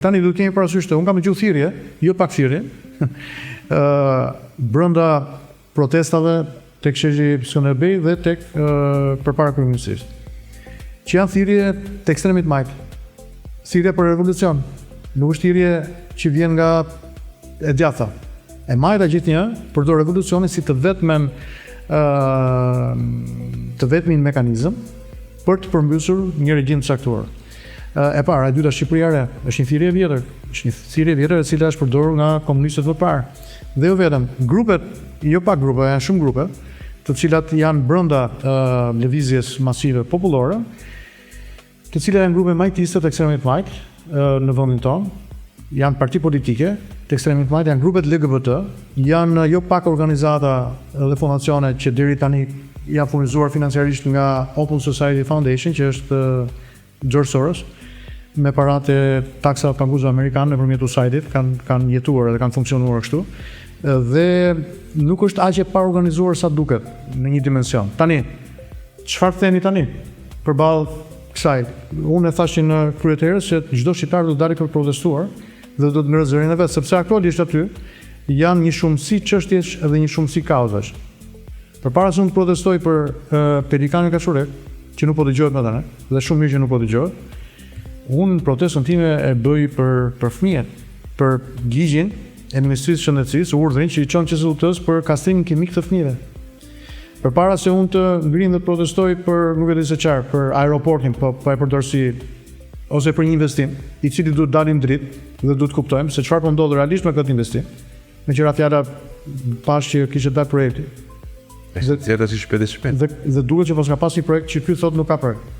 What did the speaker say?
Tani do të kemi parasysh të, unë kam gjuhë thirrje, jo pak thirrje, brenda protestave tek sheshi Skënderbej dhe tek përpara kryeministrisë. Që janë thirrje të ekstremit majt. Thirrje për revolucion. Nuk është thirrje që vjen nga e djatha. E majta gjithnjë përdor revolucionin si të vetmin mekanizëm për të përmbysur një regjim të caktuar. E para, e dyta, Shqipëria e re, është një thirrje e vjetër, është një thirrje e vjetër e cila është përdorur nga komunistët më parë. Dhe jo vetëm, grupet, jo pak grupe, janë shumë grupe, të cilat janë brenda lëvizjes masive popullore, të cilat janë grupe majtiste të ekstremit majt në vendin tonë, janë parti politike të ekstremit majt, janë grupet LGBT, janë jo pak organizata dhe fondacione që deri tani janë furnizuar financiarisht nga Open Society Foundation, që është George Soros, me paratë taksa paguzë amerikanë nëpërmjet USAID-it, kanë jetuar dhe kanë funksionuar kështu. Dhe nuk është aq e pa organizuar sa duket në një dimension. Tani, çfarë theni tani përballë kësaj? Unë e thashë në kryeterës se çdo shqiptar do të dalë për protestuar dhe do të ngërë zërin e vet, sepse aktualisht aty janë një shumësi çështjesh dhe një shumësi kauzash. Përpara se unë të protestoj për pelikanin kashurek, që nuk po dëgjohet më tani, dhe shumë mirë që nuk po dëgjohet, unë protestën time e bëj për fëmijët, për ligjin e Ministrisë së Shëndetësisë, urdhrin që i çon QSUT-s për kastrimin kimik të fëmijëve. Përpara se unë të ngrim dhe të protestoj për nuk e di se çfarë, për aeroportin, po e përdor si ose për një investim, i cili duhet dalim dritë dhe duhet kuptojmë se çfarë po ndodh realisht me këtë investim. Me qira fjala pas që kishte dalë projekti. Dhe duket që pas ka pas një projekt që ky thotë nuk ka projekt.